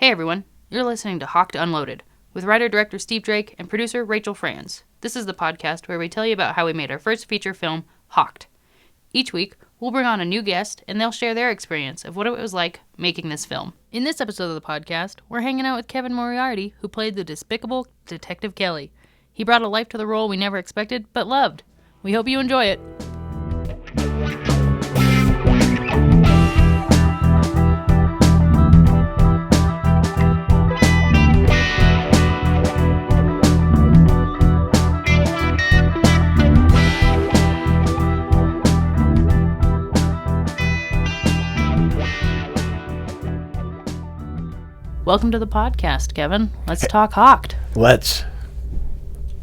Hey everyone, you're listening to Hocked Unloaded with writer-director Steve Drake and producer Rachel Franz. This is the podcast where we tell you about how we made our first feature film, Hocked. Each week, we'll bring on a new guest and they'll share their experience of what it was like making this film. In this episode of the podcast, we're hanging out with Kevin Moriarty, who played the despicable Detective Kelly. He brought a life to the role we never expected, but loved. We hope you enjoy it. Welcome to the podcast, Kevin. Let's talk Hocked. Let's.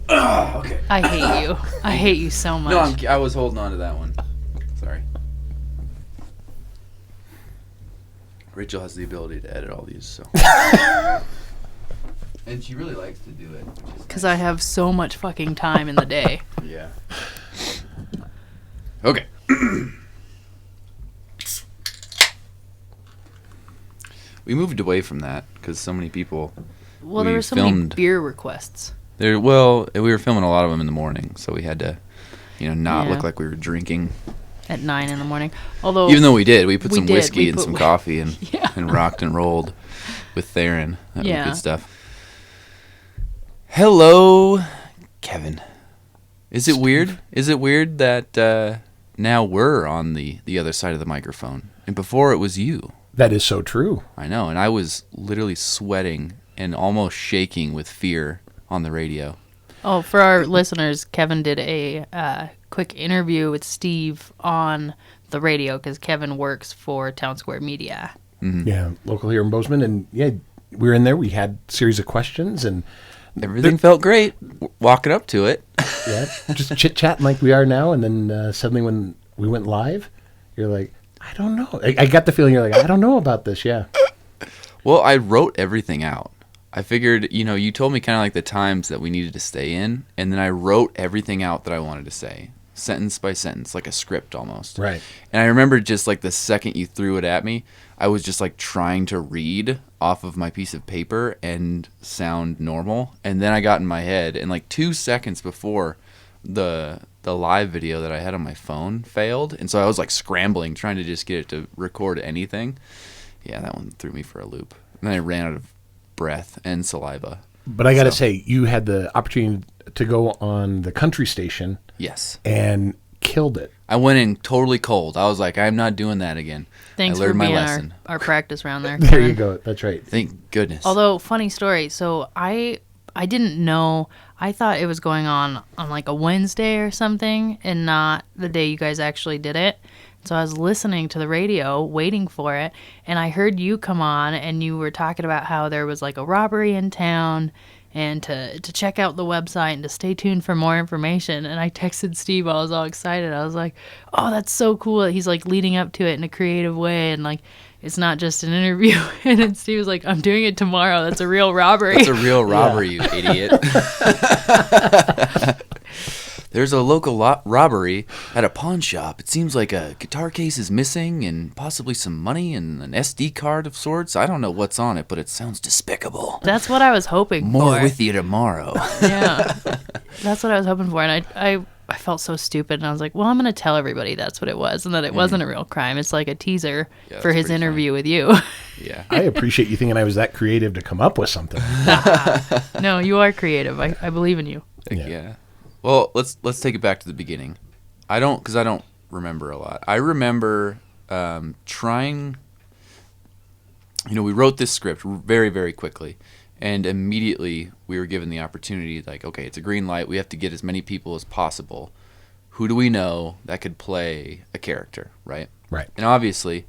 Oh, okay. I hate you. I hate you so much. No, I was holding on to that one. Sorry. Rachel has the ability to edit all these, so. And she really likes to do it. Because I have so much fucking time in the day. Yeah. Okay. We moved away from that because so many people. Well, there were so many beer requests. We were filming a lot of them in the morning, so we had to, not look like we were drinking at 9 in the morning. Although, even though we did, we put some whiskey and some coffee and and rocked and rolled with Theron. That was good stuff. Hello, Kevin. Is it weird? Is it weird that now we're on the other side of the microphone, and before it was you? That is so true. I know, and I was literally sweating and almost shaking with fear on the radio. Oh, for our listeners, Kevin did a quick interview with Steve on the radio because Kevin works for Town Square Media. Mm-hmm. Yeah, local here in Bozeman, and we were in there. We had a series of questions, and everything felt great walking up to it. Yeah, just chit-chatting like we are now, and then suddenly when we went live, you're like, I don't know. I got the feeling you're like, I don't know about this, yeah. Well, I wrote everything out. I figured, you told me kind of like the times that we needed to stay in, and then I wrote everything out that I wanted to say, sentence by sentence, like a script almost. Right. And I remember just like the second you threw it at me, I was just like trying to read off of my piece of paper and sound normal, and then I got in my head, and like 2 seconds before the live video that I had on my phone failed, and so I was like scrambling trying to just get it to record anything. Yeah, that one threw me for a loop. And then I ran out of breath and saliva. But I gotta say, you had the opportunity to go on the country station. Yes. And killed it. I went in totally cold. I was like, I'm not doing that again. Thanks I learned for my being lesson. Our practice round there. There you go. That's right. Thank goodness. Although, funny story. So I didn't know. I thought it was going on like a Wednesday or something and not the day you guys actually did it. So I was listening to the radio, waiting for it, and I heard you come on and you were talking about how there was like a robbery in town and to check out the website and to stay tuned for more information. And I texted Steve. I was all excited. I was like, oh, that's so cool. He's like leading up to it in a creative way and like it's not just an interview. And then Steve was like, I'm doing it tomorrow. That's a real robbery. That's a real robbery, you idiot. There's a local robbery at a pawn shop. It seems like a guitar case is missing and possibly some money and an SD card of sorts. I don't know what's on it, but it sounds despicable. That's what I was hoping for. More with you tomorrow. Yeah. That's what I was hoping for. And I felt so stupid. And I was like, well, I'm going to tell everybody that's what it was and that it wasn't a real crime. It's like a teaser for his interview with you. Yeah. I appreciate you thinking I was that creative to come up with something. No, you are creative. I believe in you. Yeah. Well, let's take it back to the beginning. I don't remember a lot. I remember trying. We wrote this script very, very quickly, and immediately we were given the opportunity. Like, okay, it's a green light. We have to get as many people as possible. Who do we know that could play a character, right? Right. And obviously,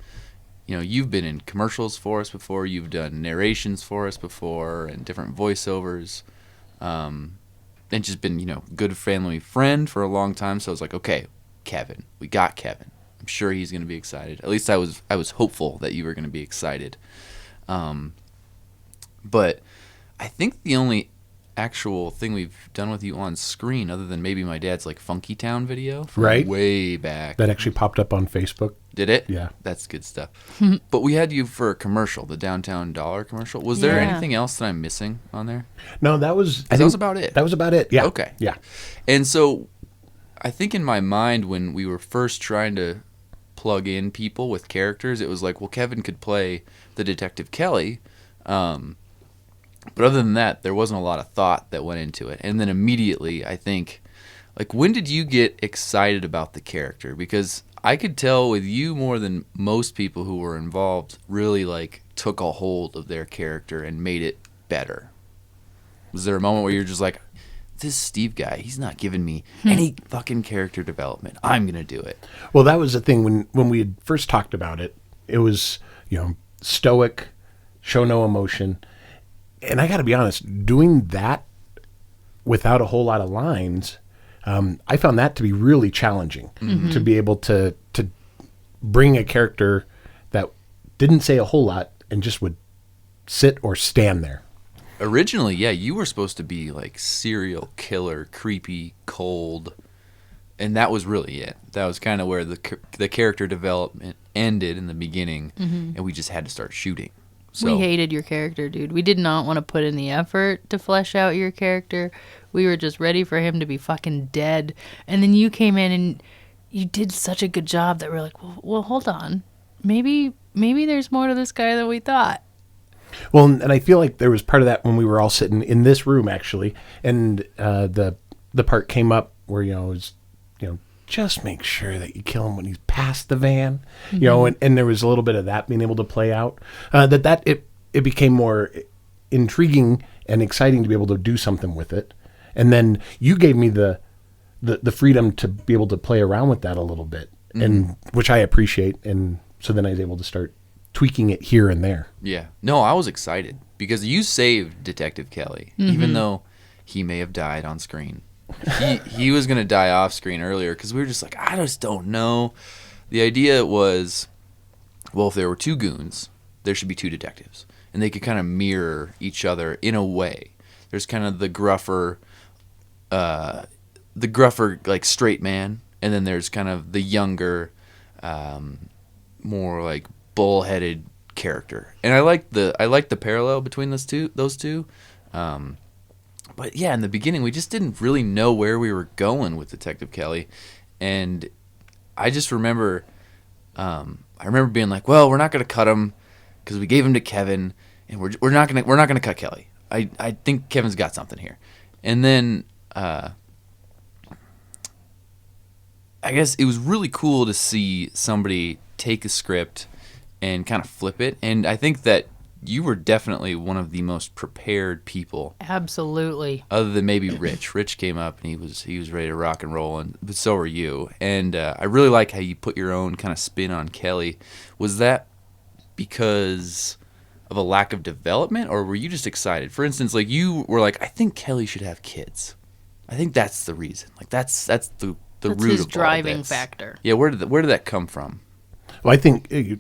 you've been in commercials for us before. You've done narrations for us before, and different voiceovers. And just been, good family friend for a long time. So I was like, okay, Kevin, we got Kevin. I'm sure he's going to be excited. At least I was hopeful that you were going to be excited. But I think the only actual thing we've done with you on screen, other than maybe my dad's like Funky Town video from Right. way back. That actually popped up on Facebook. Did it? Yeah. That's good stuff. But we had you for a commercial, the Downtown Dollar commercial. Was there Yeah. anything else that I'm missing on there? No, that was. That was about it. That was about it. Yeah. Okay. Yeah. And so I think in my mind, when we were first trying to plug in people with characters, it was like, well, Kevin could play the Detective Kelly. But other than that, there wasn't a lot of thought that went into it. And then immediately, I think, like, when did you get excited about the character? Because I could tell with you more than most people who were involved really, like, took a hold of their character and made it better. Was there a moment where you're just like, this Steve guy, he's not giving me any fucking character development. I'm going to do it. Well, that was the thing when we had first talked about it. It was, stoic, show no emotion. And I got to be honest, doing that without a whole lot of lines, I found that to be really challenging. To be able to bring a character that didn't say a whole lot and just would sit or stand there. Originally, yeah, you were supposed to be like serial killer, creepy, cold, and that was really it. That was kind of where the character development ended in the beginning, and we just had to start shooting. So, We hated your character, dude. We did not want to put in the effort to flesh out your character. We were just ready for him to be fucking dead. And then you came in and you did such a good job that we're like, well, hold on. Maybe there's more to this guy than we thought. Well, and I feel like there was part of that when we were all sitting in this room, actually, and the part came up where, it was, just make sure that you kill him when he's past the van, and there was a little bit of that being able to play out, it became more intriguing and exciting to be able to do something with it. And then you gave me the freedom to be able to play around with that a little bit, and which I appreciate. And so then I was able to start tweaking it here and there. yeah. No, I was excited because you saved Detective Kelly, even though he may have died on screen. He was going to die off screen earlier because we were just like, I just don't know. The idea was, well, if there were two goons, there should be two detectives. And they could kind of mirror each other in a way. There's kind of the gruffer like straight man, and then there's kind of the younger, more like bullheaded character. And I like the parallel between those two. But yeah, in the beginning, we just didn't really know where we were going with Detective Kelly, and I just remember, being like, well, we're not going to cut him because we gave him to Kevin, and we're not gonna cut Kelly. I think Kevin's got something here, and then I guess it was really cool to see somebody take a script and kind of flip it, and I think that you were definitely one of the most prepared people. Absolutely. Other than maybe Rich. Rich came up and he was ready to rock and roll, but so were you. And I really like how you put your own kind of spin on Kelly. Was that because of a lack of development, or were you just excited? For instance, like you were like, I think Kelly should have kids. I think that's the reason. Like that's the That's root his of all driving this. factor. Yeah, where did that come from? Well, I think That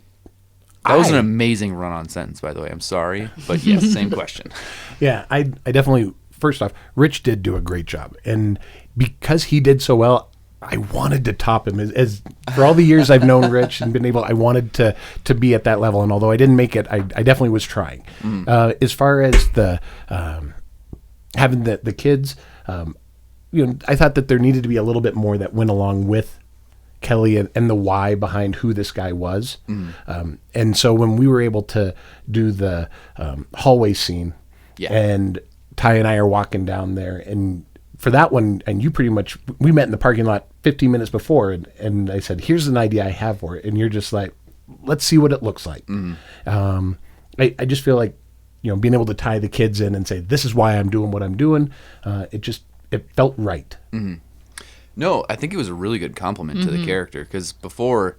was an amazing run-on sentence, by the way. I'm sorry, but yes, same question. Yeah, I definitely, first off, Rich did do a great job. And because he did so well, I wanted to top him. As for all the years I've known Rich and been able, I wanted to be at that level. And although I didn't make it, I definitely was trying. As far as the having the kids, I thought that there needed to be a little bit more that went along with Kelly and the why behind who this guy was. And so when we were able to do the hallway scene, and Ty and I are walking down there, and for that one, and you pretty much, we met in the parking lot 15 minutes before, and I said, here's an idea I have for it. And you're just like, let's see what it looks like. I just feel like, being able to tie the kids in and say, this is why I'm doing what I'm doing. It felt right. No, I think it was a really good compliment to the character, because before,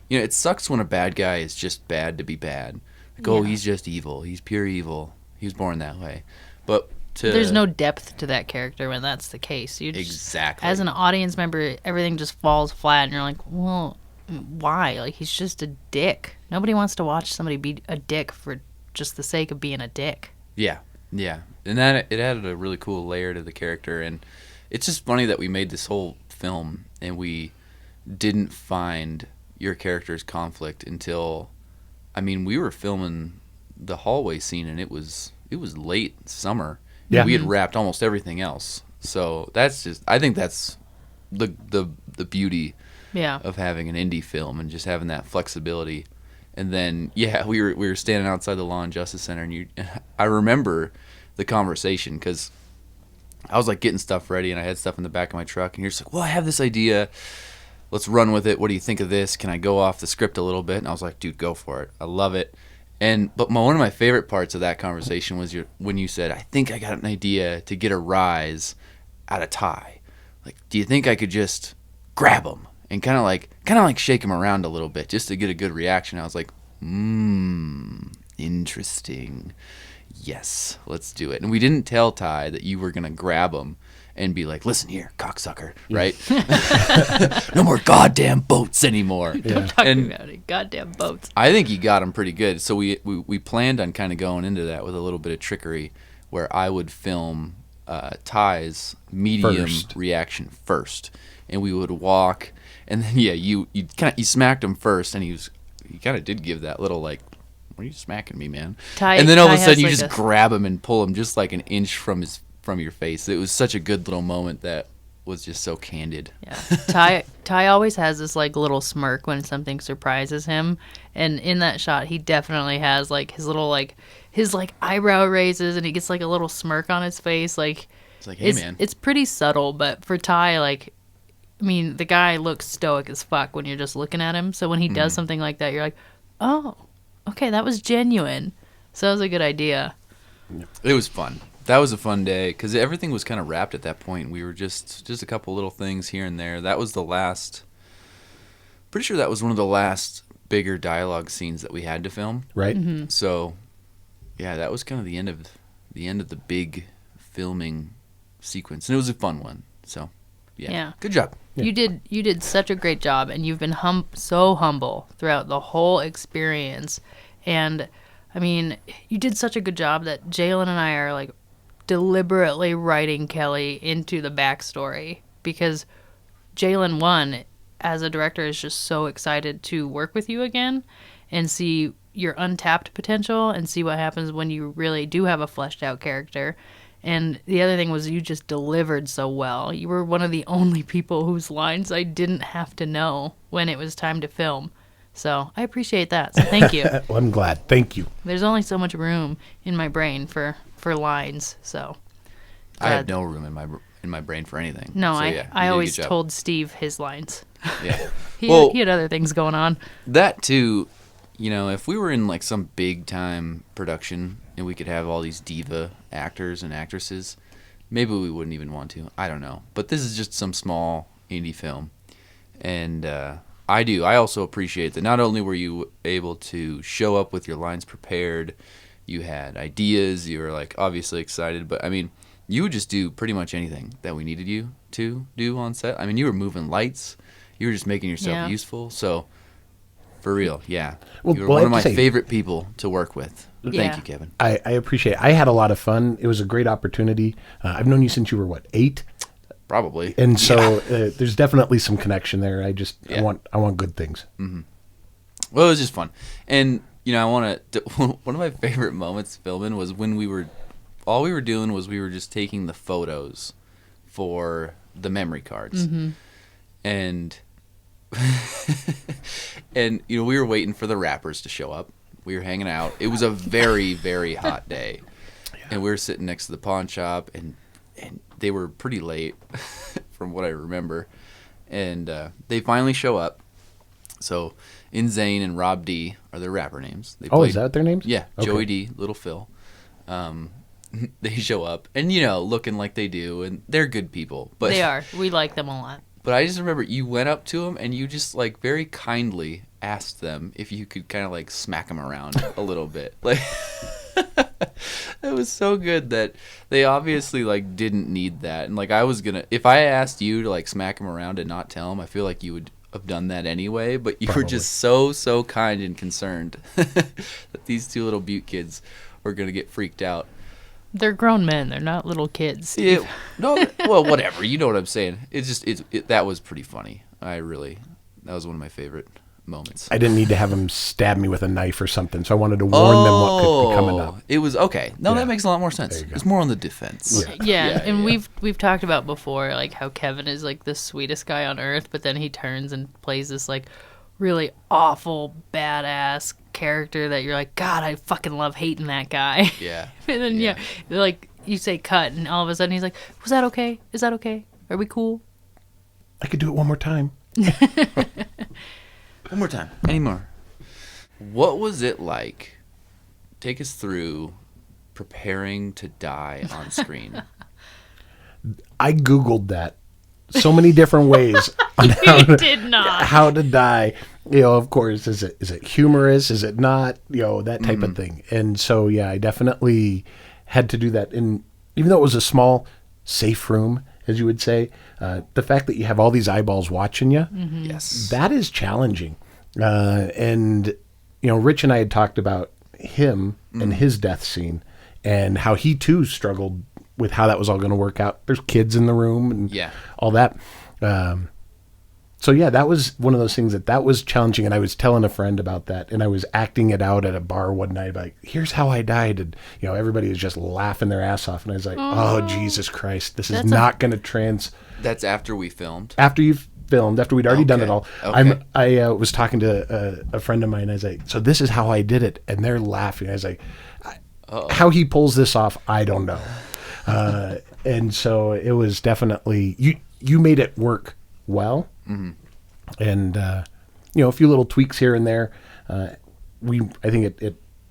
it sucks when a bad guy is just bad to be bad. Like, oh, he's just evil. He's pure evil. He was born that way. But there's no depth to that character when that's the case. You just, exactly. As an audience member, everything just falls flat, and you're like, well, why? Like, he's just a dick. Nobody wants to watch somebody be a dick for just the sake of being a dick. Yeah. Yeah, and that it added a really cool layer to the character, and it's just funny that we made this whole film and we didn't find your character's conflict until, I mean, we were filming the hallway scene and it was late summer. Yeah. We had wrapped almost everything else, so that's just, I think that's the beauty Yeah. of having an indie film and just having that flexibility. And then, yeah, we were standing outside the Law and Justice Center, and I remember the conversation because I was like getting stuff ready, and I had stuff in the back of my truck, and you're just like, well, I have this idea. Let's run with it. What do you think of this? Can I go off the script a little bit? And I was like, dude, go for it. I love it. But one of my favorite parts of that conversation was when you said, I think I got an idea to get a rise out of Ty. Like, do you think I could just grab him and kind of like shake him around a little bit just to get a good reaction? I was like, interesting. Yes, let's do it. And we didn't tell Ty that you were going to grab him and be like, listen here, cocksucker, right? No more goddamn boats anymore. Don't talk about it. Goddamn boats. I think he got him pretty good. So we planned on kind of going into that with a little bit of trickery where I would film Ty's medium reaction first. And we would walk, and then, yeah, you smacked him first, and he kind of did give that little, like, what are you smacking me, man? And then all of a sudden you just grab him and pull him just like an inch from your face. It was such a good little moment that was just so candid. Yeah. Ty always has this like little smirk when something surprises him, and in that shot he definitely has like his little like his like eyebrow raises and he gets like a little smirk on his face. Like it's like, hey man. It's pretty subtle, but for Ty, like, I mean, the guy looks stoic as fuck when you're just looking at him. So when he does something like that, you're like, oh, okay, that was genuine. So that was a good idea. It was fun. That was a fun day because everything was kind of wrapped at that point. We were just a couple little things here and there. That was the last. Pretty sure that was one of the last bigger dialogue scenes that we had to film. Right. Mm-hmm. So, yeah, that was kind of the end of the big filming sequence, and it was a fun one. So, yeah. Good job. You did such a great job, and you've been so humble throughout the whole experience. And I mean, you did such a good job that Jalen and I are like deliberately writing Kelly into the backstory because Jalen, one, as a director, is just so excited to work with you again and see your untapped potential and see what happens when you really do have a fleshed out character. And the other thing was you just delivered so well. You were one of the only people whose lines I didn't have to know when it was time to film. So I appreciate that. So thank you. Well, I'm glad. Thank you. There's only so much room in my brain for lines. So I have no room in my brain for anything. No, so, I always told Steve his lines. Yeah. he had other things going on. That too, you know, if we were in like some big time production and we could have all these diva actors and actresses, maybe we wouldn't even want to. I don't know. But this is just some small indie film. And I also appreciate that not only were you able to show up with your lines prepared, you had ideas, you were like obviously excited, but I mean, you would just do pretty much anything that we needed you to do on set. I mean, you were moving lights, you were just making yourself useful. So, for real, yeah. Well, you were one of my favorite people to work with. Thank you, Kevin. I appreciate it. I had a lot of fun. It was a great opportunity. I've known you since you were, 8? Probably. And so there's definitely some connection there. I want good things. Mm-hmm. Well, it was just fun. And, you know, one of my favorite moments filming was when all we were doing was we were just taking the photos for the memory cards. Mm-hmm. And, and, you know, we were waiting for the rappers to show up. We were hanging out. It was a very, very hot day. Yeah. And we were sitting next to the pawn shop, and they were pretty late from what I remember. And they finally show up. So, Zane and Rob D are their rapper names. Is that their names? Yeah, okay. Joey D, Little Phil. They show up, and, you know, looking like they do, and they're good people. But they are. We like them a lot. But I just remember you went up to them, and you just, like, very kindly asked them if you could kind of, like, smack them around a little bit. Like, it was so good that they obviously, like, didn't need that. And, like, if I asked you to, like, smack them around and not tell them, I feel like you would have done that anyway. But you were just so kind and concerned that these two little Butte kids were going to get freaked out. They're grown men. They're not little kids. No, well, whatever. You know what I'm saying. It's just that was pretty funny. That was one of my favorite moments. I didn't need to have him stab me with a knife or something, so I wanted to warn them what could be coming up. It was okay. No, Yeah. that makes a lot more sense. It's more on the defense. And we've talked about before, like how Kevin is like the sweetest guy on earth, but then he turns and plays this like really awful, badass character that you're like, God, I fucking love hating that guy. Yeah. And then like you say cut, and all of a sudden he's like, was that okay? Is that okay? Are we cool? I could do it one more time. One more time. Any more? What was it like? Take us through preparing to die on screen. I Googled that so many different ways on Did not. how to die. You know, of course, is it humorous? Is it not? You know, that type of thing. And so, yeah, I definitely had to do that. And even though it was a small, safe room, as you would say, the fact that you have all these eyeballs watching you, Yes. that is challenging. And, you know, Rich and I had talked about him and his death scene and how he too struggled with how that was all going to work out. There's kids in the room and all that. So yeah, that was one of those things that was challenging. And I was telling a friend about that, and I was acting it out at a bar one night, like, here's how I died. And, you know, everybody was just laughing their ass off. And I was like, oh, Jesus Christ, this is not going to That's after we filmed. After you've filmed, after we'd already done it all. Okay. I was talking to a friend of mine. I was like, so this is how I did it. And they're laughing. I was like, how he pulls this off, I don't know. And so it was definitely, you made it work well. Mm-hmm. And, you know, a few little tweaks here and there. I think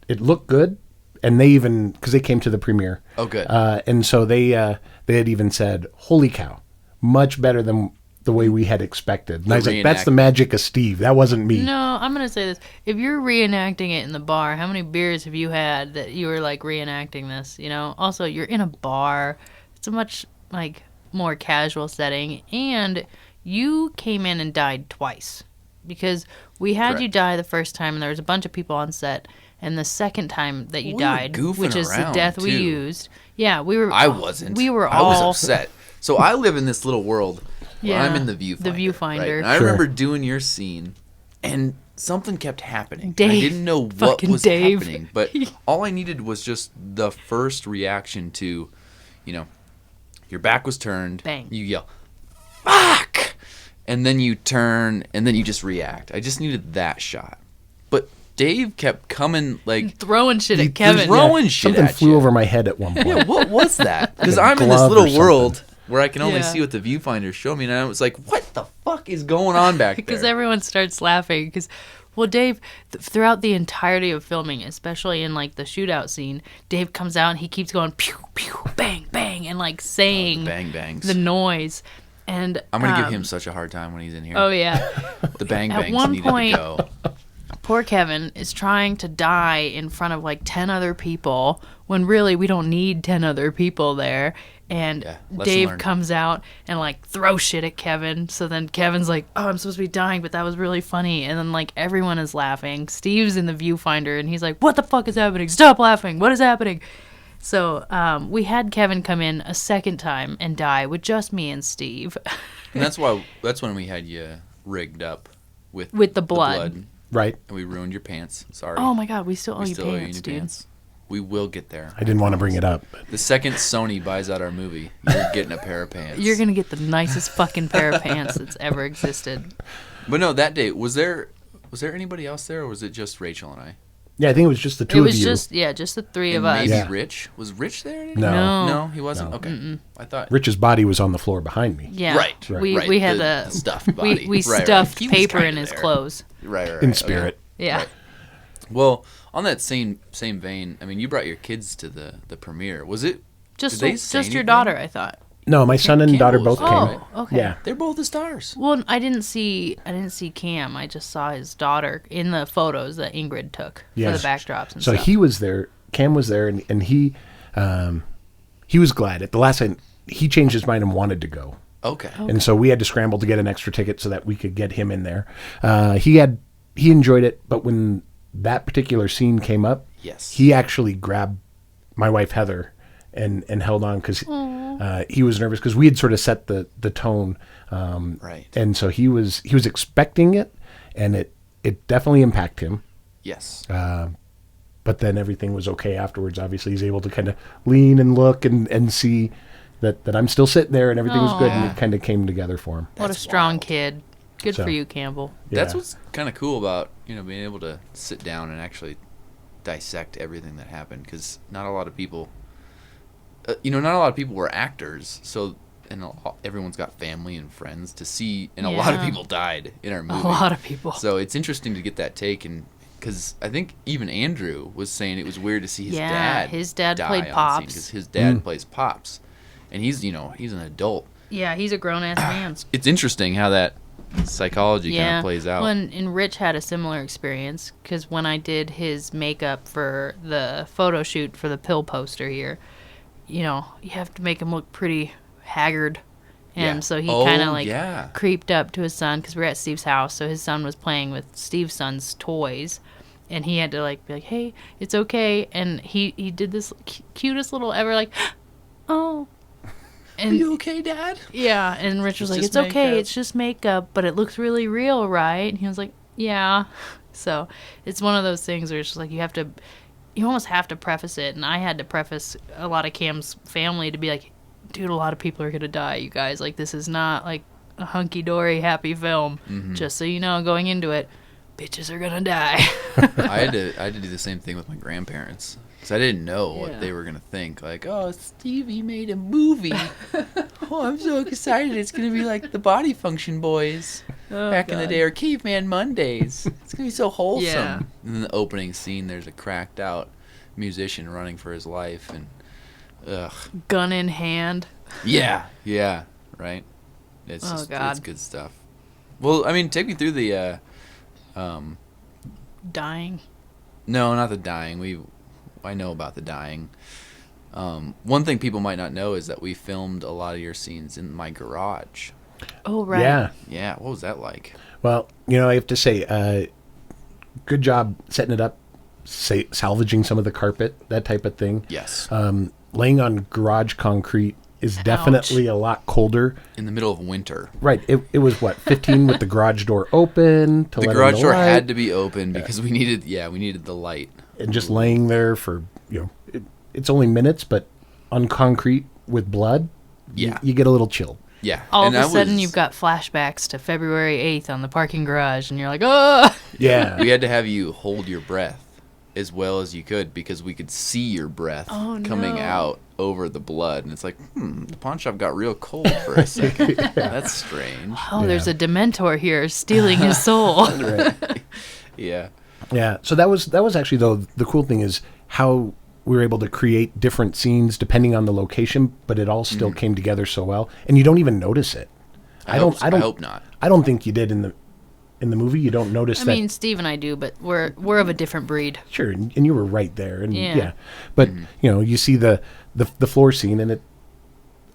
it looked good. And they even, because they came to the premiere. Oh, good. And so they had even said, holy cow, much better than the way we had expected. And I was like, that's the magic of Steve. That wasn't me. No, I'm going to say this. If you're reenacting it in the bar, how many beers have you had that you were like reenacting this? You know, also you're in a bar. It's a much like more casual setting, and you came in and died twice because we had you die the first time and there was a bunch of people on set, and the second time that you died, which is the death we used. Yeah, we were. I wasn't. We were I all was upset. So I live in this little world where I'm in the viewfinder. The viewfinder. Right? And I remember doing your scene, and something kept happening. Dave, I didn't know what was Dave. happening, but all I needed was just the first reaction to, you know, your back was turned. Bang. You yell, "Fuck!" And then you turn, and then you just react. I just needed that shot. But Dave kept coming, like throwing shit at Kevin. Throwing shit Something at flew you. over my head at one point. Yeah, what was that? Because Like a I'm in this glove or little something. world where I can only see what the viewfinder showed me, and I was like, "What the fuck is going on back there?" Because everyone starts laughing. Because, well, Dave, throughout the entirety of filming, especially in like the shootout scene, Dave comes out and he keeps going pew pew bang bang and like saying bang bangs, the noise. And I'm gonna give him such a hard time when he's in here. Oh yeah, the bang at bangs one needed point, to go. Poor Kevin is trying to die in front of like 10 other people when really we don't need 10 other people there. And Dave learned. comes out and like throws shit at Kevin. So then Kevin's like, oh, I'm supposed to be dying, but that was really funny. And then like everyone is laughing. Steve's in the viewfinder and he's like, what the fuck is happening? Stop laughing. What is happening? So we had Kevin come in a second time and die with just me and Steve. And that's when we had you rigged up with the blood. Right. And we ruined your pants. Sorry. Oh my God, we still owe you still owe you pants, your dude. pants. We will get there. I didn't want to bring it up. But. The second Sony buys out our movie, you're getting a pair of pants. You're going to get the nicest fucking pair of pants that's ever existed. But no, that day, was there anybody else there, or was it just Rachel and I? Yeah, I think it was just the two of you. It was just the three And of us. maybe Yeah. Rich? Was Rich there? No. No, he wasn't? No. Okay. Mm-mm. I thought... Rich's body was on the floor behind me. Yeah. Right. We had the stuffed body. we Right. stuffed He was paper kinda in his there. clothes. Right. In spirit. Yeah. Right. Well, on that same vein, I mean, you brought your kids to the premiere. Was it... Just did they say your anything? daughter, I thought. No, my son and Campbell daughter was both there, came. right? Oh, okay. Yeah. They're both the stars. Well, I didn't see Cam. I just saw his daughter in the photos that Ingrid took for Yes. the backdrops and So stuff. he was there. Cam was there, and he was glad. At the last end, he changed his mind and wanted to go. Okay. And so we had to scramble to get an extra ticket so that we could get him in there. He enjoyed it, but when that particular scene came up, Yes. he actually grabbed my wife Heather and held on because he was nervous because we had sort of set the tone. Right. And so he was expecting it, and it definitely impacted him. Yes. But then everything was okay afterwards. Obviously, he's able to kind of lean and look and see that I'm still sitting there and everything was good, and it kind of came together for him. What a strong kid. Good So, for you, Campbell. Yeah. That's what's kind of cool about, being able to sit down and actually dissect everything that happened, because not a lot of people, were actors, so, and everyone's got family and friends to see, and a lot of Yeah. people died in our movie. A lot of people. So it's interesting to get that take, and because I think even Andrew was saying it was weird to see his dad played die on Pops. because his dad plays Pops, and he's an adult. Yeah, he's a grown-ass man. It's interesting how that psychology kind of plays out. Well, and Rich had a similar experience, because when I did his makeup for the photo shoot for the pill poster here, you have to make him look pretty haggard. And so he kind of creeped up to his son, because we're at Steve's house, so his son was playing with Steve's son's toys. And he had to be like, hey, it's okay. And he did this cutest little ever, oh. And, Are you okay, Dad? Yeah, and Rich was like, it's okay, makeup. it's just makeup, but it looks really real, right? And he was like, yeah. So it's one of those things where it's just you almost have to preface it. And I had to preface a lot of Cam's family to be like, dude, a lot of people are going to die, you guys. This is not a hunky-dory happy film. Mm-hmm. Just so you know, going into it, bitches are going to die. I had to do the same thing with my grandparents, because I didn't know what they were going to think. Oh, Stevie made a movie. Oh, I'm so excited. It's going to be like the Body Function Boys back in the day, or Caveman Mondays. It's going to be so wholesome. Yeah. And in the opening scene, there's a cracked out musician running for his life, and Gun in hand. yeah, right? It's it's good stuff. Well, I mean, take me through the Dying. No, not the dying. I know about the dying. One thing people might not know is that we filmed a lot of your scenes in my garage. Oh, right. Yeah. Yeah, what was that like? Well, I have to say, good job setting it up, salvaging some of the carpet, that type of thing. Yes. Laying on garage concrete is definitely a lot colder. In the middle of winter. Right. It was 15 with the garage door open to The let in garage the door light, had to be open because we needed the light. and just laying there for it's only minutes, but on concrete with blood, you get a little chill. Yeah. All and of a sudden, you've got flashbacks to February 8th on the parking garage, and you're like, oh! Yeah. We had to have you hold your breath as well as you could, because we could see your breath coming out over the blood. And it's like, the pawn shop got real cold for a second. That's strange. Oh, there's a Dementor here stealing his soul. Right. Yeah. Yeah. So that was actually, though, the cool thing is how we were able to create different scenes depending on the location, but it all still came together so well, and you don't even notice it. I hope not. I don't think you did in the movie. You don't notice I that. mean, Steve and I do, but we're of a different breed. Sure, and you were right there, and Yeah. But you see the floor scene, and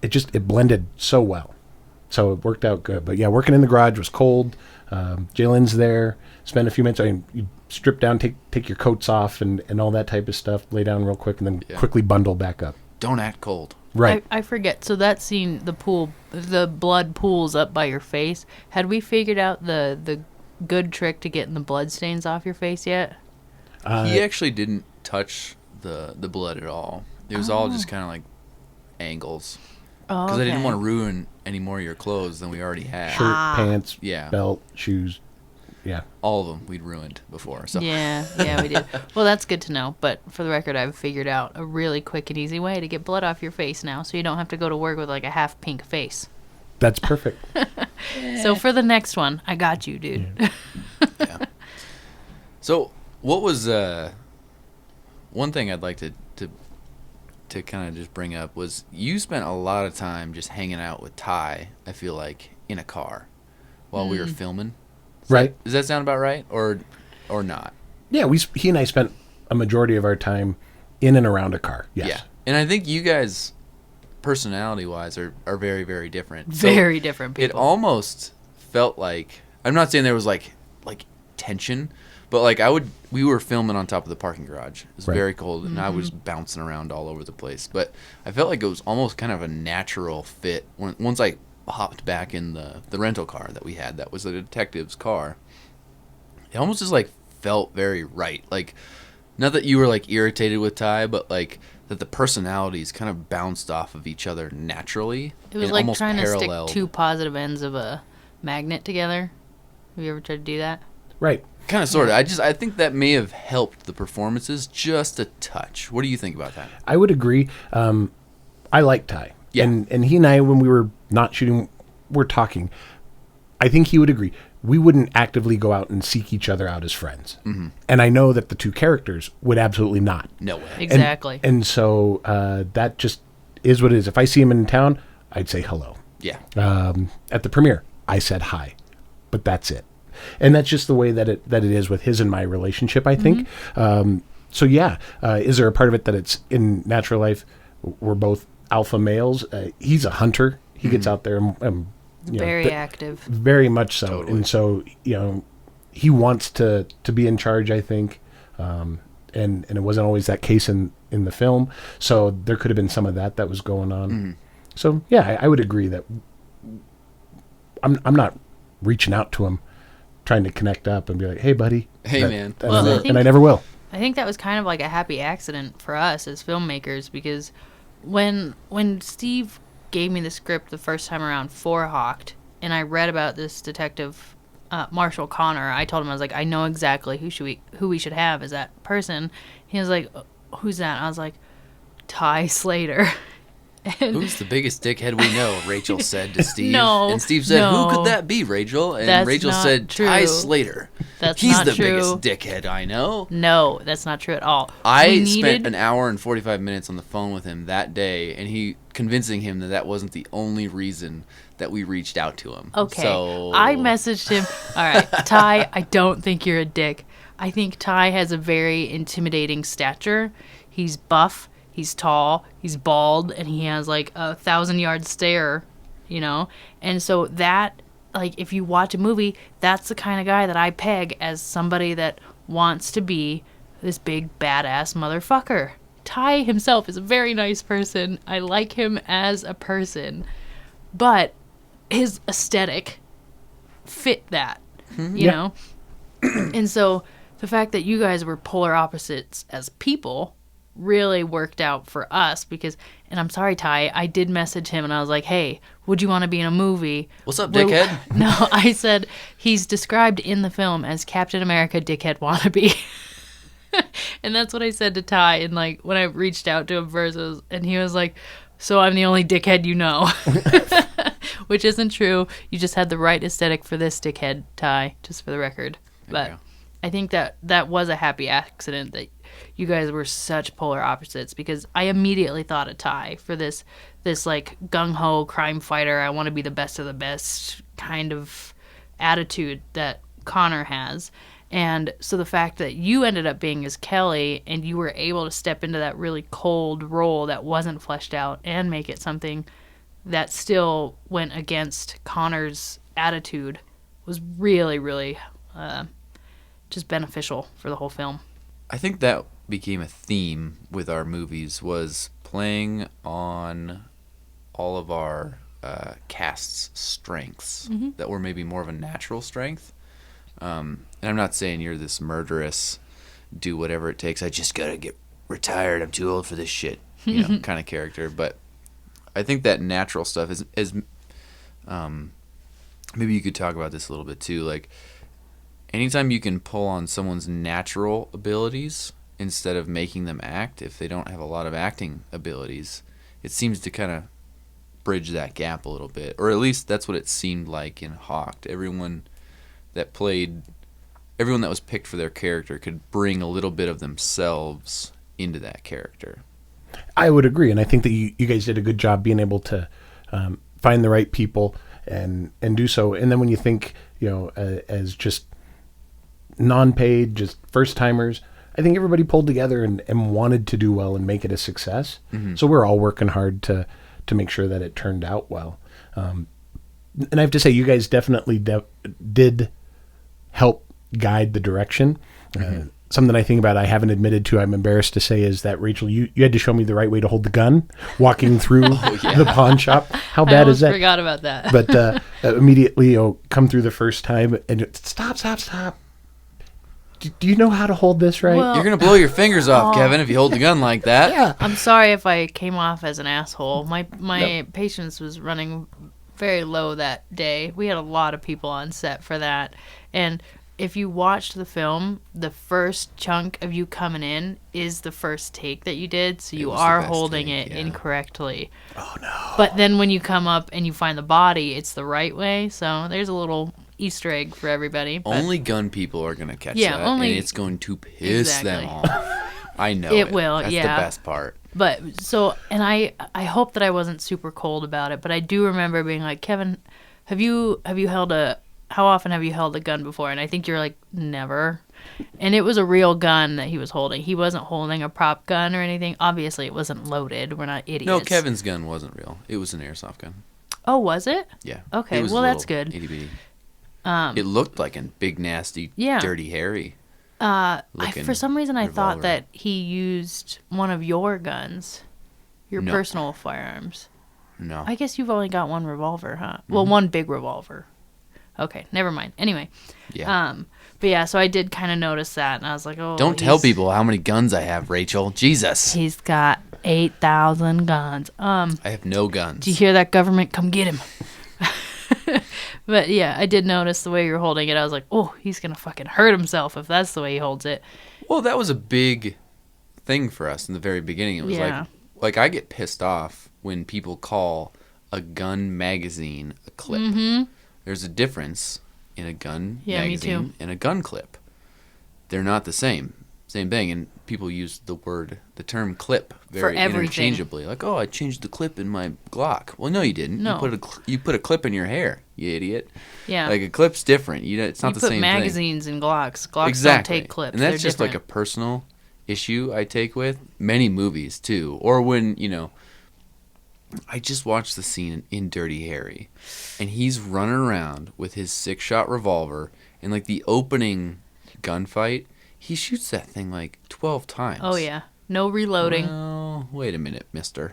it blended so well, so it worked out good. But yeah, working in the garage was cold. Jalen's there. Spend a few minutes. You strip down, take your coats off, and all that type of stuff. Lay down real quick, and then quickly bundle back up. Don't act cold. Right. I forget. So that scene, the blood pools up by your face. Had we figured out the good trick to getting the blood stains off your face yet? He actually didn't touch the blood at all. It was all just kind of like angles. Oh, Because I didn't want to ruin any more of your clothes than we already had. Shirt, pants, Yeah. belt, shoes. Yeah. All of them we'd ruined before. So Yeah, we did. Well, that's good to know. But for the record, I've figured out a really quick and easy way to get blood off your face now, so you don't have to go to work with a half pink face. That's perfect. So for the next one, I got you, dude. Yeah. So what was one thing I'd like to kind of just bring up was you spent a lot of time just hanging out with Ty, I feel like, in a car while we were filming. Does that sound about right, or not? Yeah, he and I spent a majority of our time in and around a car. Yes. Yeah. And I think you guys, personality-wise, are very, very different. Very different people. It almost felt like, I'm not saying there was like tension, But like we were filming on top of the parking garage. It was Right. very cold, and I was bouncing around all over the place. But I felt like it was almost kind of a natural fit once I hopped back in the rental car that we had. That was a detective's car. It almost just like felt very right. Like, not that you were like irritated with Ty, but like that the personalities kind of bounced off of each other naturally. It was and like almost trying to stick paralleled. two positive ends of a magnet together. Have you ever tried to do that? Right. Kind of, sort of. I think that may have helped the performances just a touch. What do you think about that? I would agree. I like Ty. Yeah. And he and I, when we were not shooting, we're talking. I think he would agree. We wouldn't actively go out and seek each other out as friends. Mm-hmm. And I know that the two characters would absolutely not. No way. Exactly. And so that just is what it is. If I see him in town, I'd say hello. Yeah. At the premiere, I said hi. But that's it. And that's just the way that it is with his and my relationship, I think. So yeah, is there a part of it that it's in natural life? We're both alpha males. He's a hunter. He gets out there and Very active. very much so. Totally. And so he wants to be in charge, I think. And it wasn't always that case in the film. So there could have been some of that was going on. So yeah, I would agree that I'm not reaching out to him, trying to connect up and be like, "Hey, buddy." Hey, man. Well, I think- and I never will. I think that was kind of like a happy accident for us as filmmakers, because when Steve gave me the script the first time around for Hocked, and I read about this detective, Marshall Connor, I told him, I was like, I know exactly who we should have as that person. He was like, who's that? I was like, Ty Slater. And Who's the biggest dickhead we know? Rachel said to Steve. No, And Steve said, no. who could that be, Rachel? And That's Rachel not said, Ty true. Slater. That's He's not the true. biggest dickhead I know. No, that's not true at all. I We spent needed- an hour and 45 minutes on the phone with him that day, and he convincing him that wasn't the only reason that we reached out to him. Okay. So I messaged him. All right, Ty, I don't think you're a dick. I think Ty has a very intimidating stature. He's buff, he's tall, he's bald, and he has like a 1,000-yard stare, And so that, like, if you watch a movie, that's the kind of guy that I peg as somebody that wants to be this big badass motherfucker. Ty himself is a very nice person. I like him as a person. But his aesthetic fit that, you know? And so the fact that you guys were polar opposites as people really worked out for us because, and I'm sorry, Ty, I did message him and I was like, hey, would you want to be in a movie? What's up, dickhead? No, I said he's described in the film as Captain America dickhead wannabe. And that's what I said to Ty, and like when I reached out to him versus, and he was like, so I'm the only dickhead you know. Which isn't true. You just had the right aesthetic for this dickhead, Ty, just for the record. But I think that was a happy accident that you guys were such polar opposites, because I immediately thought of Ty for this like gung-ho crime fighter, I want to be the best of the best kind of attitude that Connor has. And so the fact that you ended up being as Kelly and you were able to step into that really cold role that wasn't fleshed out and make it something that still went against Connor's attitude was really, really just beneficial for the whole film. I think that became a theme with our movies, was playing on all of our cast's strengths that were maybe more of a natural strength. And I'm not saying you're this murderous, do whatever it takes, I just gotta get retired, I'm too old for this shit, kind of character. But I think that natural stuff is maybe you could talk about this a little bit too. Like, anytime you can pull on someone's natural abilities instead of making them act, if they don't have a lot of acting abilities, it seems to kind of bridge that gap a little bit. Or at least that's what it seemed like in Hocked. Everyone that was picked for their character could bring a little bit of themselves into that character. I would agree, and I think that you guys did a good job being able to find the right people and do so. And then when you think, as just non-paid, just first-timers, I think everybody pulled together and wanted to do well and make it a success. Mm-hmm. So we're all working hard to make sure that it turned out well. And I have to say, you guys definitely did help guide the direction. Something I think about, I haven't admitted to, I'm embarrassed to say, is that, Rachel, you had to show me the right way to hold the gun walking through the pawn shop. How bad is that? I forgot about that. But immediately, come through the first time and stop. Do you know how to hold this right? Well, You're going to blow your fingers off, Kevin, if you hold the gun like that. Yeah. I'm sorry if I came off as an asshole. My patience was running very low that day. We had a lot of people on set for that. And if you watched the film, the first chunk of you coming in is the first take that you did, so you are holding it incorrectly. Oh, no. But then when you come up and you find the body, it's the right way. So there's a little Easter egg for everybody. But Only gun people are going to catch that, and it's going to piss them off. I know it will, That's the best part. But so, and I hope that I wasn't super cold about it, but I do remember being like, Kevin, how often have you held a gun before? And I think you're like, never. And it was a real gun that he was holding. He wasn't holding a prop gun or anything. Obviously, it wasn't loaded. We're not idiots. No, Kevin's gun wasn't real. It was an airsoft gun. Oh, was it? Yeah. Okay, well, that's good. Itty bitty. It looked like a big, nasty, dirty, hairy. For some reason, I thought revolver. that he used one of your guns, your No. personal firearms. No. I guess you've only got one revolver, huh? Well, one big revolver. Okay, never mind. Anyway, Yeah. but yeah, so I did kind of notice that, and I was like, oh, Don't tell people how many guns I have, Rachel. Jesus. He's got 8,000 guns. I have no guns. Did you hear that, government? Come get him. But yeah, I did notice the way you're holding it. I was like, oh, he's gonna fucking hurt himself if that's the way he holds it. Well, that was a big thing for us in the very beginning. It was like I get pissed off when people call a gun magazine a clip. Mm-hmm. There's a difference in a gun magazine and a gun clip. They're not the same thing. And people use the term clip very interchangeably. Like, oh, I changed the clip in my Glock. Well, no, you didn't. No. You put a clip in your hair, you idiot. Yeah. Like, a clip's different. It's not the same thing. You put magazines in Glocks. Glocks Exactly. don't take clips. And that's They're just like a different. personal issue I take with many movies, too. Or when, I just watched the scene in Dirty Harry, and he's running around with his 6-shot revolver, and like the opening gunfight, he shoots that thing like 12 times. Oh, yeah. No reloading. Well, wait a minute, Mr.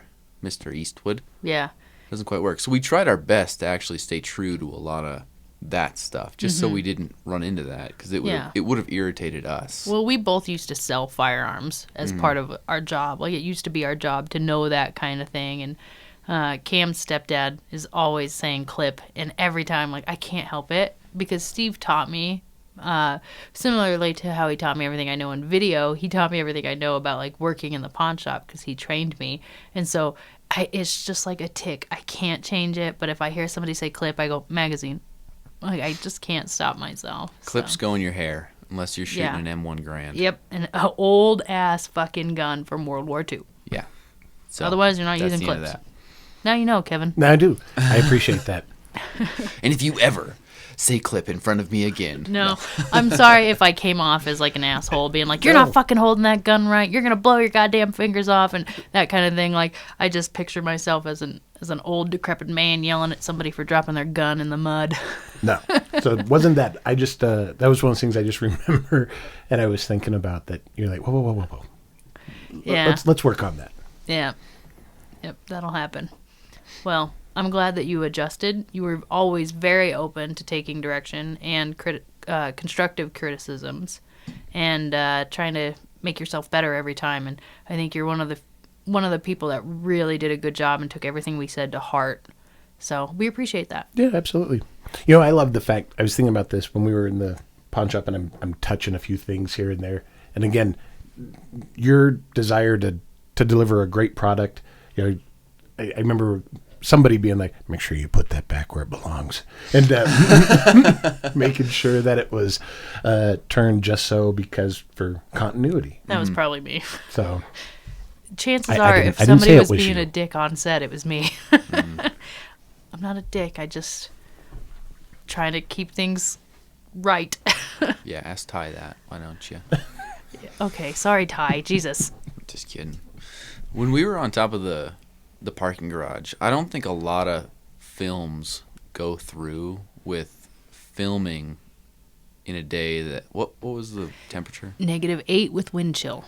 Eastwood. Yeah. Doesn't quite work. So we tried our best to actually stay true to a lot of that stuff, just so we didn't run into that, because it would have irritated us. Well, we both used to sell firearms as part of our job. Like, it used to be our job to know that kind of thing, and Cam's stepdad is always saying clip, and every time, like, I can't help it, because Steve taught me, similarly to how he taught me everything I know in video, he taught me everything I know about, like, working in the pawn shop, because he trained me, and so it's just like a tick. I can't change it, but if I hear somebody say clip, I go, magazine. Like, I just can't stop myself. Clips go in your hair, unless you're shooting an M1 Garand. Yep, an old-ass fucking gun from World War II. Yeah. So otherwise, you're not using the end of clips. that. Now you know, Kevin. No, I do. I appreciate that. And if you ever say clip in front of me again. No. I'm sorry if I came off as like an asshole being like, you're not fucking holding that gun right. You're going to blow your goddamn fingers off and that kind of thing. Like, I just picture myself as an old decrepit man yelling at somebody for dropping their gun in the mud. No. So it wasn't that. I just, that was one of those things I just remember. And I was thinking about that. You're like, whoa. Yeah. Let's work on that. Yeah. Yep. That'll happen. Well, I'm glad that you adjusted. You were always very open to taking direction and constructive criticisms, and trying to make yourself better every time. And I think you're one of the people that really did a good job and took everything we said to heart. So we appreciate that. Yeah, absolutely. You know, I love the fact. I was thinking about this when we were in the pawn shop, and I'm touching a few things here and there. And again, your desire to deliver a great product. You know, I remember somebody being like, make sure you put that back where it belongs. And making sure that it was turned just so because for continuity. That was probably me. So chances are if somebody was being a dick on set, it was me. I'm not a dick. I just trying to keep things right. Yeah, ask Ty that. Why don't you? Okay, sorry, Ty. Jesus. Just kidding. When we were on top of the parking garage, I don't think a lot of films go through with filming in a day that what was the temperature? -8 with wind chill,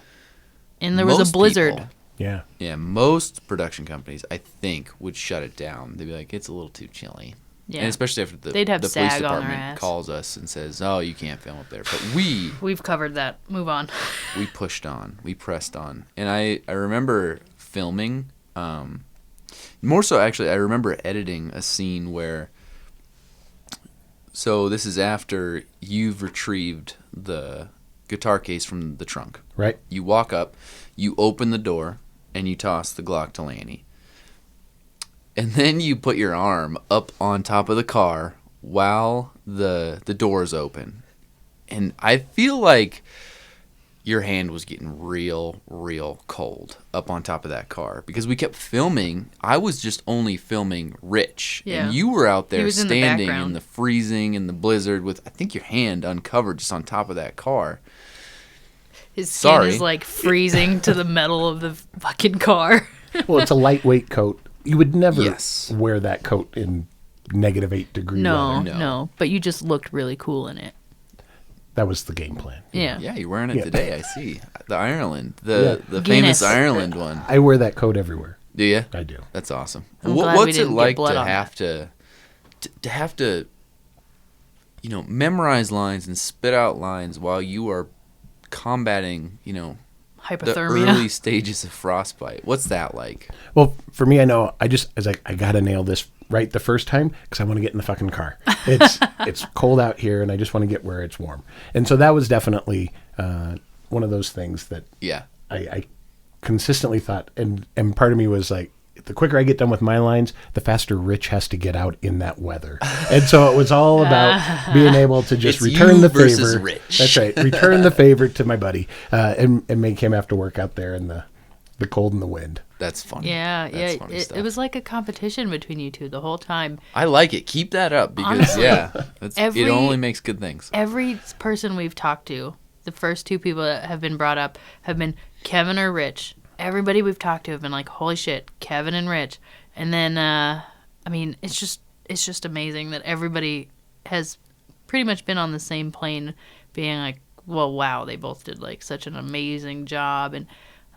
and there was a blizzard. People, Yeah. yeah, most production companies, I think, would shut it down. They'd be like, it's a little too chilly. Yeah. And especially after They'd have the police SAG on their department ass. calls us and says, oh, you can't film up there. But We've covered that. Move on. we pushed on. We pressed on. And I remember filming, more so actually, I remember editing a scene where, so this is after you've retrieved the guitar case from the trunk. Right. You walk up, you open the door, and you toss the Glock to Lanny. And then you put your arm up on top of the car while the door's open. And I feel like your hand was getting real, real cold up on top of that car. Because we kept filming. I was just only filming Rich. Yeah. And you were out He there was in the standing in background. the freezing and the blizzard with, I think, your hand uncovered just on top of that car. His skin Sorry. is like freezing to the metal of the fucking car. Well, it's a lightweight coat. You would never Yes. wear that coat in -8 degree No, weather. no. But you just looked really cool in it. That was the game plan. Yeah. Yeah, you're wearing it Yeah. today, I see. The Ireland. Yeah. The Guinness. famous Ireland one. I wear that coat everywhere. Do you? I do. That's awesome. I'm glad we What's it didn't get like blood to on have to have to, memorize lines and spit out lines while you are combating, the Hypothermia. early stages of frostbite? What's that like? Well, for me, I know I was like, I gotta nail this right the first time because I want to get in the fucking car. It's cold out here, and I just want to get where it's warm. And so that was definitely one of those things that Yeah. I consistently thought, and part of me was like, the quicker I get done with my lines, the faster Rich has to get out in that weather. And so it was all about being able to just It's return you the versus favor. Rich. That's right. Return the favor to my buddy and make him have to work out there in the cold and the wind. That's funny. Yeah, That's yeah. funny It stuff. was like a competition between you two the whole time. I like it. Keep that up because, Honestly, it every- only makes good things. Every person we've talked to, the first two people that have been brought up have been Kevin or Rich. Everybody we've talked to have been like, holy shit, Kevin and Rich. And then, it's just amazing that everybody has pretty much been on the same plane, being like, well, wow, they both did like such an amazing job. And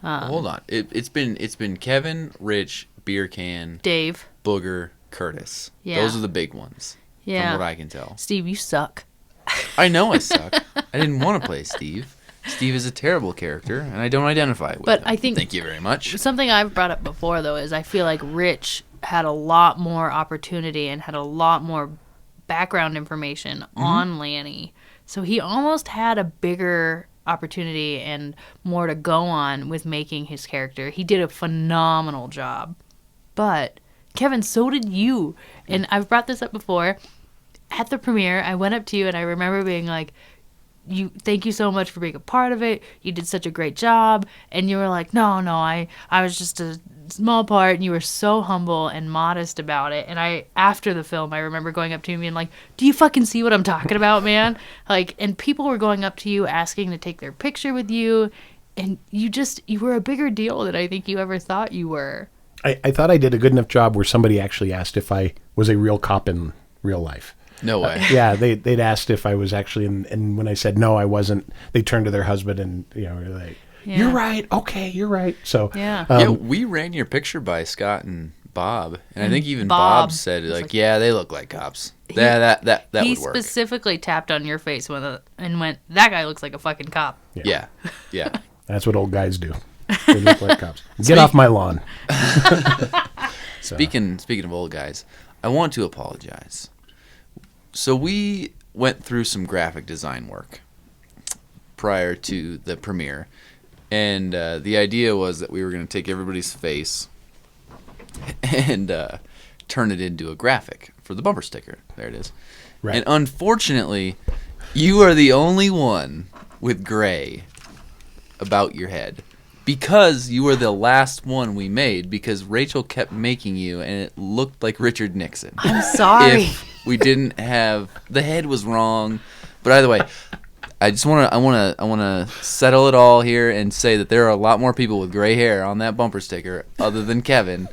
Hold on. It's been Kevin, Rich, Beer Can, Dave, Booger, Curtis. Yeah. Those are the big ones. Yeah. From what I can tell. Steve, you suck. I know I suck. I didn't want to play Steve. Steve is a terrible character, and I don't identify with But him. I think- Thank you very much. Something I've brought up before, though, is I feel like Rich had a lot more opportunity and had a lot more background information on Lanny. So he almost had a bigger opportunity and more to go on with making his character. He did a phenomenal job. But, Kevin, so did you. And I've brought this up before. At the premiere, I went up to you and I remember being like, thank you so much for being a part of it. You did such a great job. And you were like, no, I was just a small part. And you were so humble and modest about it. And after the film, I remember going up to you and being like, do you fucking see what I'm talking about, man? And people were going up to you asking to take their picture with you. And you were a bigger deal than I think you ever thought you were. I thought I did a good enough job where somebody actually asked if I was a real cop in real life. No way. Yeah, they'd asked if I was actually, and when I said no, I wasn't, they turned to their husband and were like, Yeah. "You're right. Okay, you're right." So Yeah. Yeah, we ran your picture by Scott and Bob, and I think even Bob said was like, like- yeah, they look like cops. That He would work. specifically tapped on your face and went, that guy looks like a fucking cop. Yeah. that's what old guys do. They look like cops. Get off my lawn. Speaking of old guys, I want to apologize. So we went through some graphic design work prior to the premiere, and the idea was that we were going to take everybody's face and turn it into a graphic for the bumper sticker. There it is. Right. And unfortunately, you are the only one with gray about your head. Because you were the last one we made, because Rachel kept making you, and it looked like Richard Nixon. I'm sorry. If we didn't have, the head was wrong. But either way, I want to settle it all here and say that there are a lot more people with gray hair on that bumper sticker other than Kevin,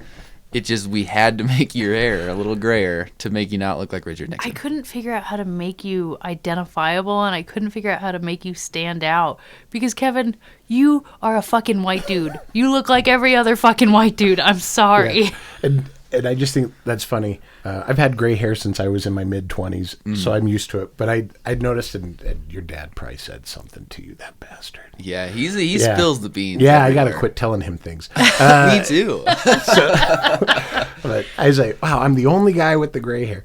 It just, we had to make your hair a little grayer to make you not look like Richard Nixon. I couldn't figure out how to make you identifiable, and I couldn't figure out how to make you stand out. Because, Kevin, you are a fucking white dude. You look like every other fucking white dude. I'm sorry. Yeah. And I just think that's funny. I've had gray hair since I was in my mid-20s, so I'm used to it. But I'd noticed, and your dad probably said something to you, that bastard. Yeah, he spills the beans. Yeah, everywhere. I got to quit telling him things. Me too. But I was like, wow, I'm the only guy with the gray hair.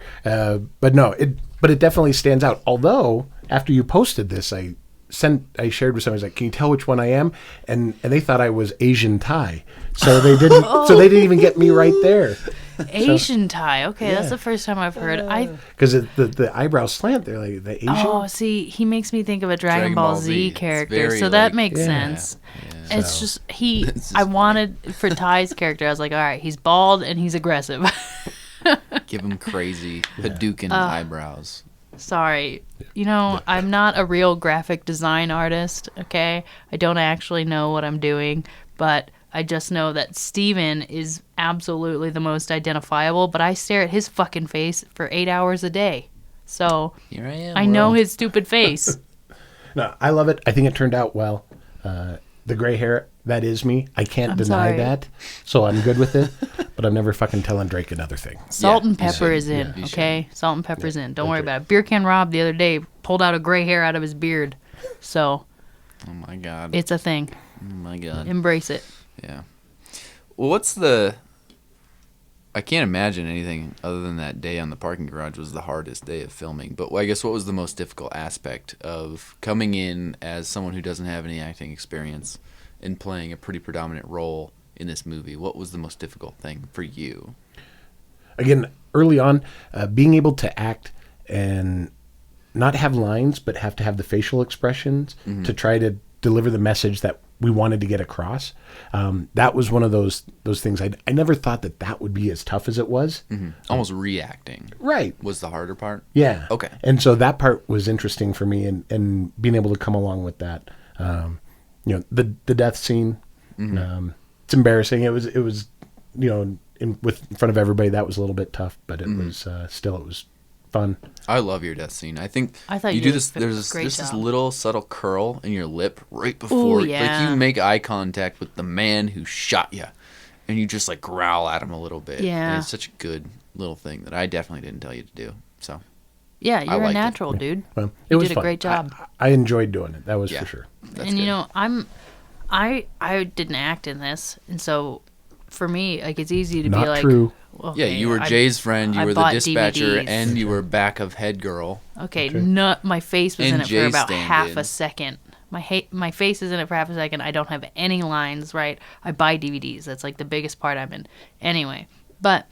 But no, it definitely stands out. Although, after you posted this, I shared with somebody, I was like, can you tell which one I am? And they thought I was Asian Thai. So they didn't even get me right there. Asian Thai. Okay, that's the first time I've heard. Because the eyebrows slant, they're like the Asian. Oh, see, he makes me think of a Dragon Ball Z character, very, so that like, makes sense. It's just I wanted for Ty's character. I was like, all right, he's bald and he's aggressive. Give him crazy Hadouken eyebrows. Sorry. I'm not a real graphic design artist, okay? I don't actually know what I'm doing, but I just know that Steven is absolutely the most identifiable, but I stare at his fucking face for 8 hours a day. So Here I am. I know his stupid face. No, I love it. I think it turned out well. The gray hair, that is me. I can't deny sorry. that, so I'm good with it. But I'm never fucking telling Drake another thing. Salt Yeah, and you pepper should. is in, Yeah, you okay? Salt and pepper's in. Don't worry right. about it. Beer Can Rob the other day pulled out a gray hair out of his beard. So Oh my god. it's a thing. Oh my god. Embrace it. Yeah. Well, I can't imagine anything other than that day on the parking garage was the hardest day of filming. But I guess what was the most difficult aspect of coming in as someone who doesn't have any acting experience and playing a pretty predominant role in this movie? What was the most difficult thing for you? Again, early on, being able to act and not have lines, but have to have the facial expressions to try to deliver the message that we wanted to get across. That was one of those things. I never thought that would be as tough as it was. Almost reacting. Right. Was the harder part? Yeah. Okay. And so that part was interesting for me, and being able to come along with that. The death scene. It's embarrassing. It was in front of everybody. That was a little bit tough, but it was still it was fun. I love your death scene. I think I thought you you do did this. a There's great this job. little subtle curl in your lip right before, Ooh, yeah. like you make eye contact with the man who shot you, and you just like growl at him a little bit. Yeah. And it's such a good little thing that I definitely didn't tell you to do. So Yeah, I you're a liked it. natural, dude. Well, You it was did a fun. great job. I enjoyed doing it. That was Yeah. for sure. that's And good. I didn't act in this, and so for me, like, it's easy to Not be like, true. okay, Yeah, you were Jay's friend. You I were the bought dispatcher, DVDs. and you were back of head girl. Okay, my face was And in it for Jay's about stand-in. half a second. My face is in it for half a second. I don't have any lines, right? I buy DVDs. That's like the biggest part I'm in. Anyway, but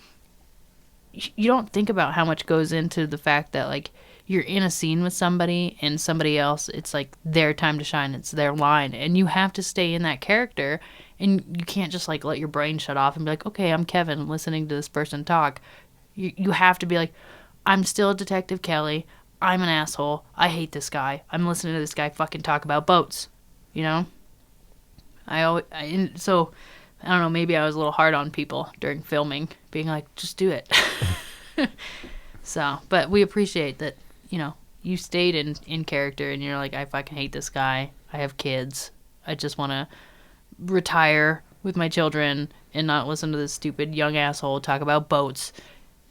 you don't think about how much goes into the fact that, like, you're in a scene with somebody and somebody else, it's like their time to shine. It's their line. And you have to stay in that character. And you can't just, like, let your brain shut off and be like, okay, I'm Kevin listening to this person talk. You have to be like, I'm still Detective Kelly. I'm an asshole. I hate this guy. I'm listening to this guy fucking talk about boats. You know? So, I don't know, maybe I was a little hard on people during filming, being like, just do it. So, but we appreciate that, you stayed in character and you're like, I fucking hate this guy. I have kids. I just want to retire with my children and not listen to this stupid young asshole talk about boats.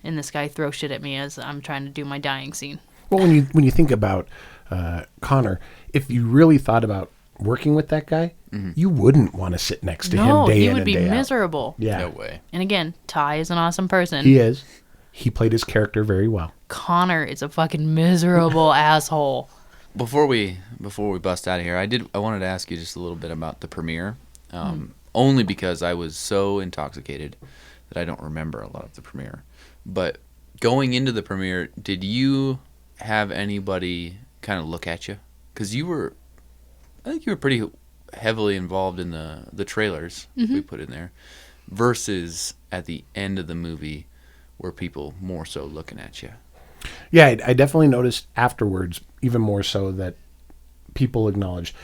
And this guy throw shit at me as I'm trying to do my dying scene. Well, when you think about Connor, if you really thought about working with that guy, you wouldn't want to sit next to him day he in would and be day out. miserable. Yeah, No way. And again, Ty is an awesome person. he is. He played his character very well. Connor is a fucking miserable asshole. Before we bust out of here, I wanted to ask you just a little bit about the premiere, only because I was so intoxicated that I don't remember a lot of the premiere. But going into the premiere, did you have anybody kind of look at you? Because I think you were pretty heavily involved in the trailers we put in there, versus at the end of the movie were people more so looking at you. Yeah, I definitely noticed afterwards, even more so, that people acknowledged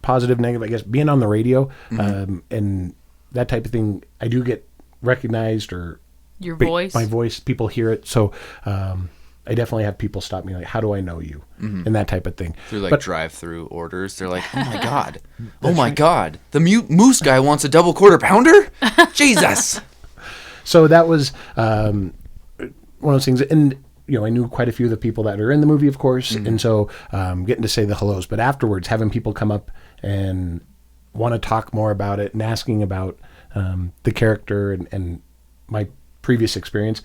positive, negative, I guess, being on the radio and that type of thing, I do get recognized or Your voice. my voice, people hear it. So I definitely have people stop me like, how do I know you? And that type of thing. Through like But- drive-through orders, they're like, "Oh my god, oh my god, the moose guy wants a double quarter pounder." Jesus. So that was one of those things. And, I knew quite a few of the people that are in the movie, of course. And so getting to say the hellos. But afterwards, having people come up and want to talk more about it and asking about the character and my previous experience,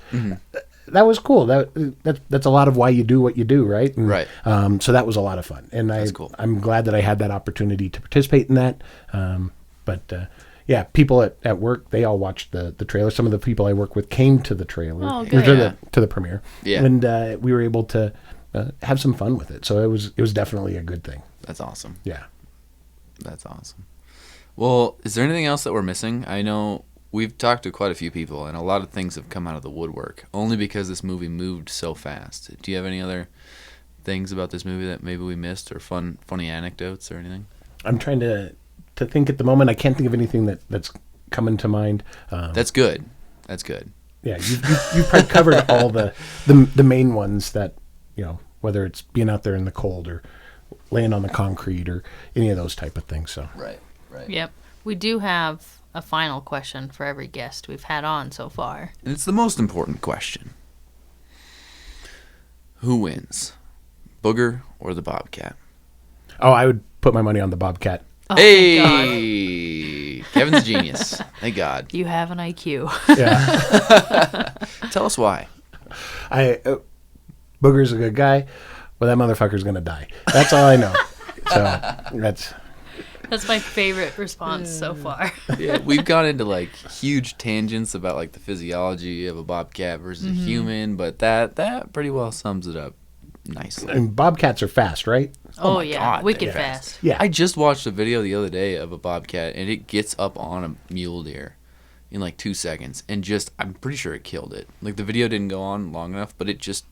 that was cool. That's a lot of why you do what you do, right? And, Right. So that was a lot of fun. And That's cool. I'm glad that I had that opportunity to participate in that. Yeah, people at work, they all watched the trailer. Some of the people I work with came to the trailer, Oh, or good. to the premiere. Yeah. And we were able to have some fun with it. So it was definitely a good thing. That's awesome. Yeah. That's awesome. Well, is there anything else that we're missing? I know we've talked to quite a few people, and a lot of things have come out of the woodwork, only because this movie moved so fast. Do you have any other things about this movie that maybe we missed, or funny anecdotes or anything? I'm trying to think at the moment. I can't think of anything that's coming to mind. That's good. That's good. Yeah, you've probably covered all the main ones that, whether it's being out there in the cold or laying on the concrete or any of those type of things. So Right. Yep. We do have a final question for every guest we've had on so far. And it's the most important question. Who wins? Booger or the Bobcat? Oh, I would put my money on the Bobcat. Oh, thank God. Hey! Kevin's a genius. Thank God. You have an IQ. Yeah. Tell us why. Booger's a good guy, but that motherfucker's gonna die. That's all I know. So That's my favorite response so far. Yeah, we've gone into like huge tangents about like the physiology of a bobcat versus a human, but that pretty well sums it up nicely. and bobcats are fast, right? Oh, my yeah. God, Wicked they're fast. Yeah. I just watched a video the other day of a bobcat, and it gets up on a mule deer in like 2 seconds, and I'm pretty sure it killed it. Like the video didn't go on long enough, but it just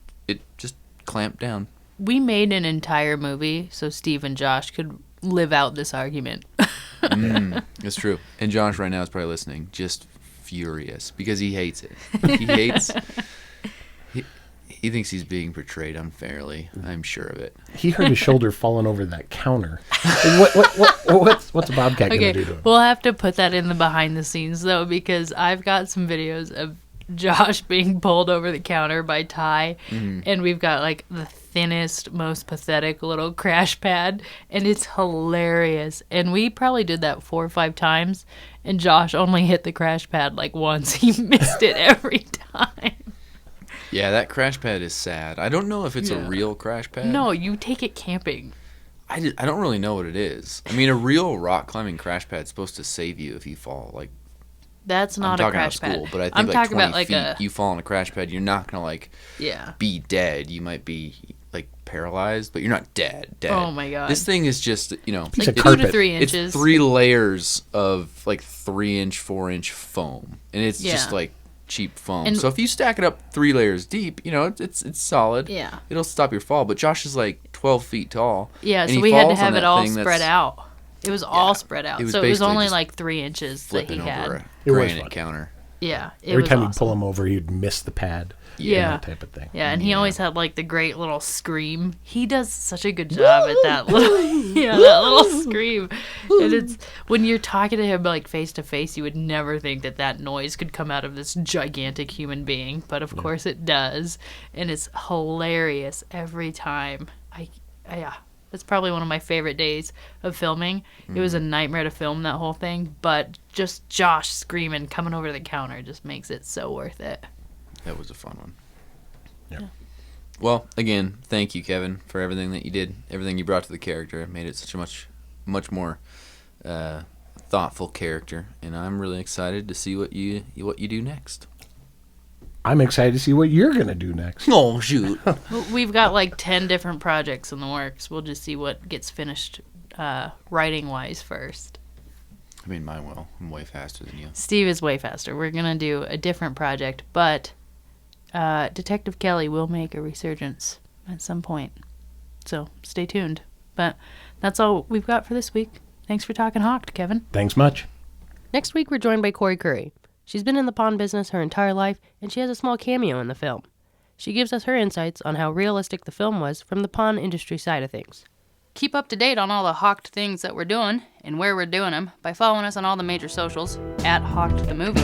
clamped down. We made an entire movie so Steve and Josh could live out this argument. It's true. And Josh right now is probably listening, just furious because he hates it. He thinks he's being portrayed unfairly. I'm sure of it. He heard his shoulder falling over that counter. What's a bobcat gonna do to him? We'll have to put that in the behind the scenes though, because I've got some videos of Josh being pulled over the counter by Ty, and we've got like the thinnest, most pathetic little crash pad, and it's hilarious. And we probably did that 4 or 5 times, and Josh only hit the crash pad like once. He missed it every time. Yeah, that crash pad is sad. I don't know if it's a real crash pad. No, you take it camping. I don't really know what it is. I mean, a real rock climbing crash pad is supposed to save you if you fall. Like, That's not I'm a talking out of crash pad. school, but I think I'm like talking 20 about like feet, you fall on a crash pad, you're not going to like be dead. You might be like paralyzed, but you're not dead. Oh my God. This thing is just, Piece like of 2 to carpet. 3 it's inches. 3 layers of like 3-inch, 4-inch foam, and it's just Yeah. like cheap foam. And- so if you stack it up 3 layers deep, it's solid. Yeah. It'll stop your fall. But Josh is like 12 feet tall. Yeah, and so he we had to falls on have it that all thing that's spread out. It was all spread out. it was So it was basically only just like 3 inches that he Flipping had. over a It was granite fun. counter. Yeah. It Every was time awesome. you'd pull him over, he'd miss the pad. Yeah. That type of thing. Yeah, and he always had like the great little scream. He does such a good job at that little that little scream. And it's when you're talking to him like face to face, you would never think that noise could come out of this gigantic human being, but of course it does, and it's hilarious every time. It's probably one of my favorite days of filming. It was a nightmare to film that whole thing, but just Josh screaming coming over the counter just makes it so worth it. That was a fun one. Yeah. Well, again, thank you, Kevin, for everything that you did, everything you brought to the character. It made it such a much more thoughtful character, and I'm really excited to see what you do next. I'm excited to see what you're gonna do next. Oh shoot! We've got like 10 different projects in the works. We'll just see what gets finished writing-wise first. I mean, mine will. I'm way faster than you. Steve is way faster. We're going to do a different project, but Detective Kelly will make a resurgence at some point. So stay tuned. But that's all we've got for this week. Thanks for talking Hocked, Kevin. Thanks much. Next week, we're joined by Corey Curry. She's been in the pawn business her entire life, and she has a small cameo in the film. She gives us her insights on how realistic the film was from the pawn industry side of things. Keep up to date on all the Hocked things that we're doing and where we're doing them by following us on all the major socials at Hocked the Movie.